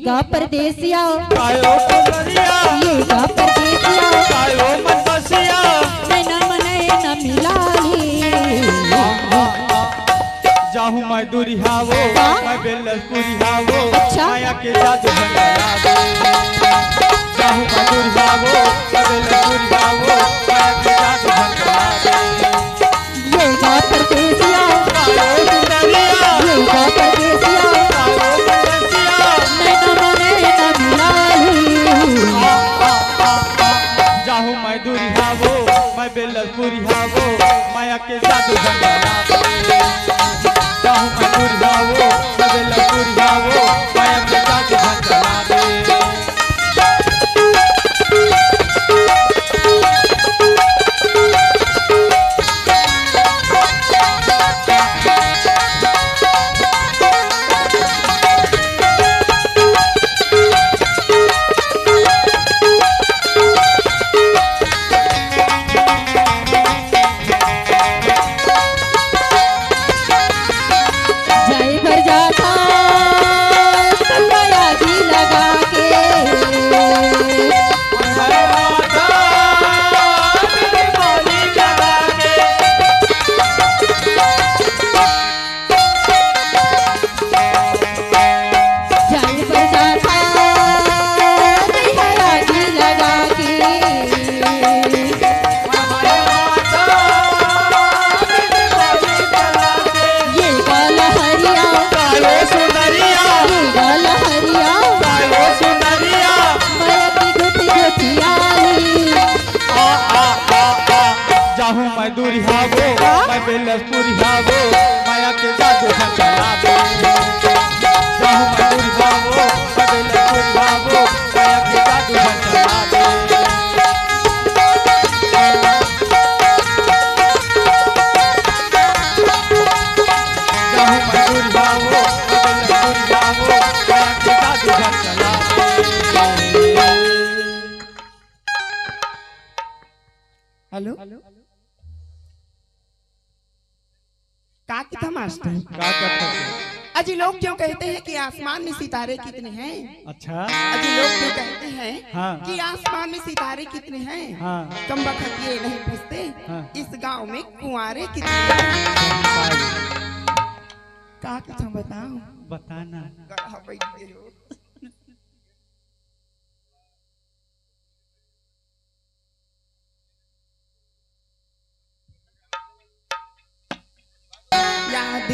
गा परदेसिया कायो सुंदरिया ये गा परदेसिया कायो मन बसिया नैना मने न मिलाली जाहूं मैं दुरिहावो मैं बेलसपुरिहावो अच्छा। माया के जादू भंडारा दे जाहूं मैं दुरिहावो मैं बेलसपुरिहावो माया के जादू भंडारा दे ये गा परदेसिया कायो सुंदरिया ये गा परदेसिया कायो मन बसिया नैना मने न मिलाली जाहूं मैं दुरिहावो मैं बेलसपुरिहावो माया के जादू भंडारा दे जाहूं मैं दुरिहावो मैं बेलसपुरिहावो माया के जादू भंडारा दे जाए भर जाता सब बड़ा जी लगा के जाए भर जाता सब बड़ा जी लगा के ये गाल हरिया ये गाल हरिया माया की गुटी गुटियाली जाहूं मैं दुरिहावो मैं बेलसपुरिहावो माया के जादू भंडारा दे जाहूं मैं दुरिहावो मैं बेलसपुरिहावो माया के जादू भंडारा दे जाहूं मैं दुरिहावो मैं बेलसपुरिहावो माया के जादू भंडारा दे हेलो का था मास्टर? क्या करते हो? अजी लोग क्यों कहते हैं कि आसमान में सितारे कितने हैं? अच्छा अजी लोग क्यों कहते हैं हाँ। कि आसमान में सितारे कितने हैं? हाँ। कम वक्त ये नहीं पूछते हाँ। इस गांव में कुंवारे कितने हैं? का था बताओ? बताना गधा बैठे हो। याद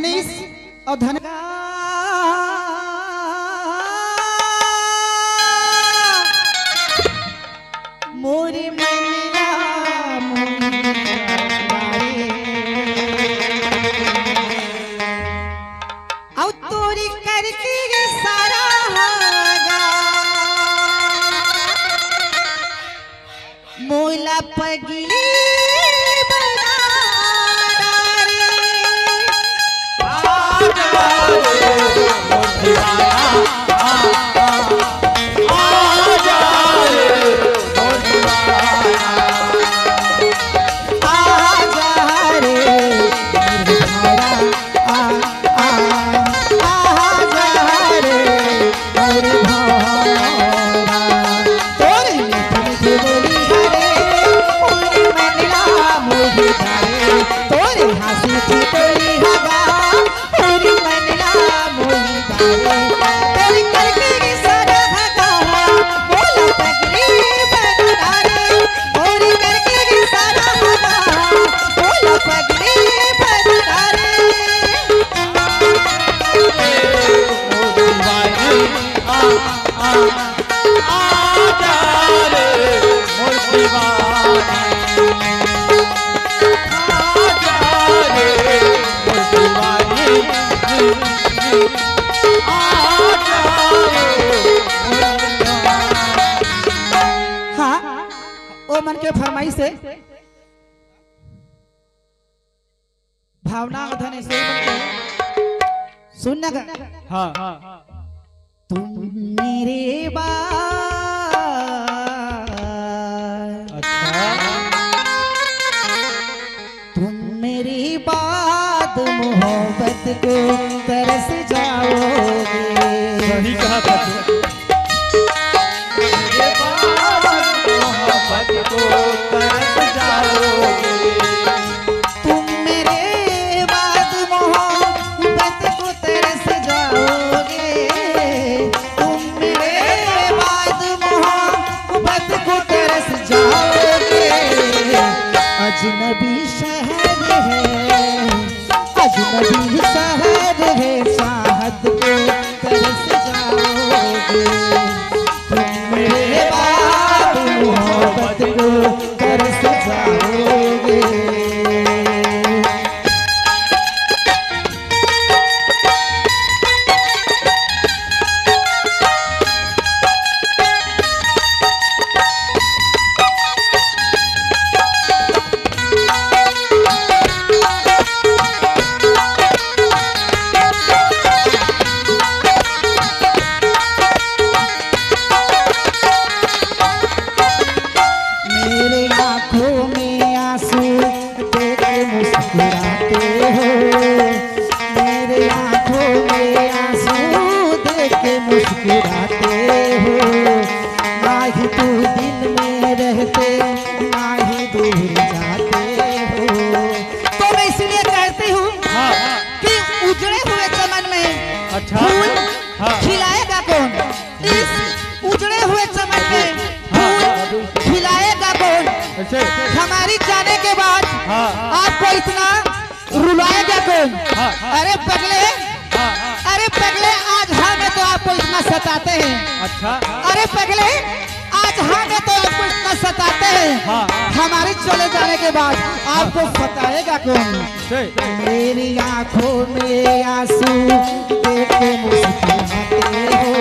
मनीष और धन मोरे मनला औ तोरी करके सारा मोला पगली मन के फरमाइश से भावना धन से सुनना हाँ तुम मेरे अच्छा तुम मेरी बात मोहब्बत को तरस जाओगे। सही कहा था को तरस जाओगे। तुम मेरे बाद मोहब्बत को तरस जाओगे। तुम मेरे बाद मोहब्बत को तरस जाओगे। अजनबी शहर है अजनबी शहर है चाहत को तरस जाओगे। तुम मेरे बाद मोहब्बत को तरस जाओगे। मुस्कुराते हो ना ही तू दिल में रहते ना ही दूर जाते हो। तो मैं इसलिए कहती हूँ कि उजड़े हुए चमन में अच्छा फूल खिलाएगा कौन? इस उजड़े हुए चमन में फूल खिलाएगा कौन? हमारी जाने के बाद आपको इतना रुलाएगा कौन? अरे पगले आज हमें तो आपको इतना सताते हैं। अच्छा अरे पगले आज हमें तो आपको इतना सताते हैं। हमारे चले जाने के बाद आपको सताएगा कौन? मेरी आंखों में आंसू देख के मुस्कुराते हो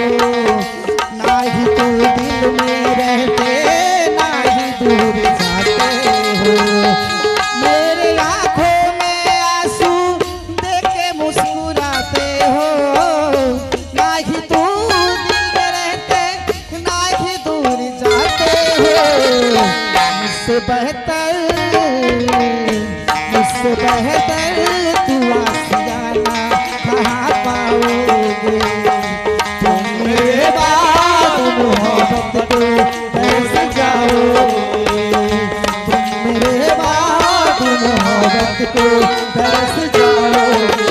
ना ही तू दिल में रहते ना ही दूर जाते हो। मेरी आंखों में आंसू देख के मुस्कुराते हो ना ही तू दिल में रहते ना ही दूर जाते हो। मुझसे बेहतर तू आशियाना कहाँ पाओगे? तुम मेरे बाद मोहब्बत को तरस जाओगे। तुम मेरे बाद मोहब्बत को तरस जाओगे।